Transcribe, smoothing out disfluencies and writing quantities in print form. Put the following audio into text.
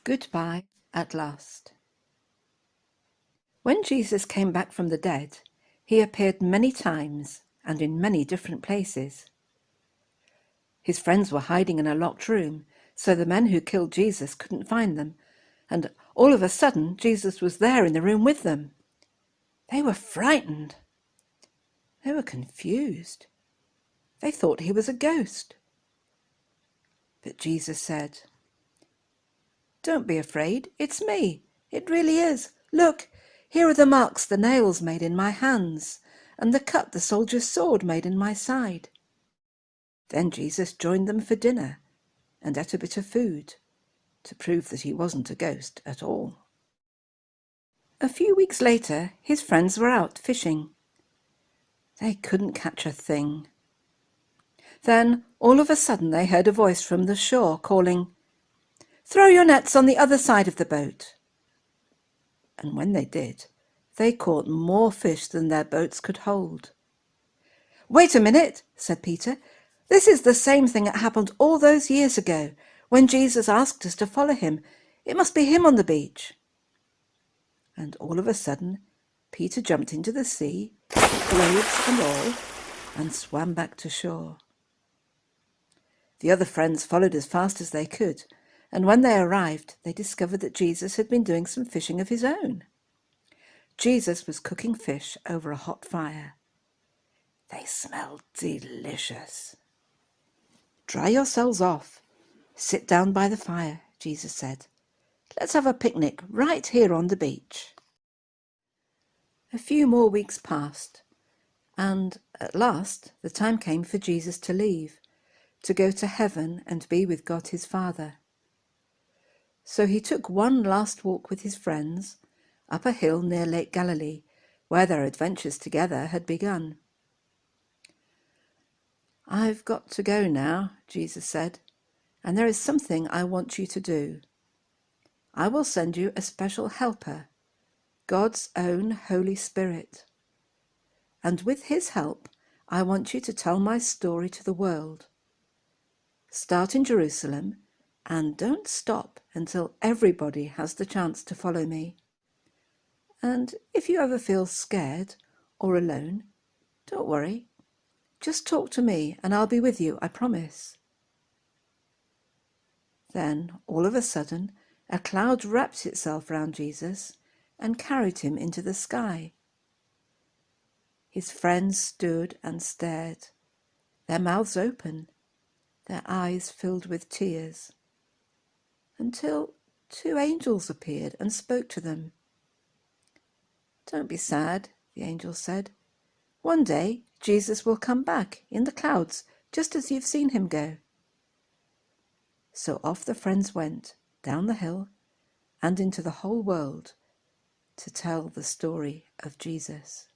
Goodbye at last. When Jesus came back from the dead, he appeared many times and in many different places. His friends were hiding in a locked room, so the men who killed Jesus couldn't find them, and all of a sudden Jesus was there in the room with them. They were frightened. They were confused. They thought he was a ghost. But Jesus said, "Don't be afraid, it's me. It really is. Look, here are the marks the nails made in my hands, and the cut the soldier's sword made in my side." Then Jesus joined them for dinner and ate a bit of food to prove that he wasn't a ghost at all. A few weeks later, his friends were out fishing. They couldn't catch a thing. Then, all of a sudden, they heard a voice from the shore calling, "Throw your nets on the other side of the boat." And when they did, they caught more fish than their boats could hold. "Wait a minute," said Peter. "This is the same thing that happened all those years ago, when Jesus asked us to follow him. It must be him on the beach." And all of a sudden, Peter jumped into the sea, waves and all, and swam back to shore. The other friends followed as fast as they could, and when they arrived, they discovered that Jesus had been doing some fishing of his own. Jesus was cooking fish over a hot fire. They smelled delicious. "Dry yourselves off. Sit down by the fire," Jesus said. "Let's have a picnic right here on the beach." A few more weeks passed, and at last the time came for Jesus to leave, to go to heaven and be with God his Father. So he took one last walk with his friends up a hill near Lake Galilee, where their adventures together had begun. "I've got to go now," Jesus said, "and there is something I want you to do. I will send you a special helper, God's own Holy Spirit. And with his help, I want you to tell my story to the world. Start in Jerusalem and don't stop until everybody has the chance to follow me. And if you ever feel scared or alone, don't worry. Just talk to me and I'll be with you, I promise." Then, all of a sudden, a cloud wrapped itself round Jesus and carried him into the sky. His friends stood and stared, their mouths open, their eyes filled with tears, until 2 angels appeared and spoke to them. "Don't be sad," the angels said. "One day Jesus will come back in the clouds, just as you've seen him go." So off the friends went, down the hill and into the whole world, to tell the story of Jesus.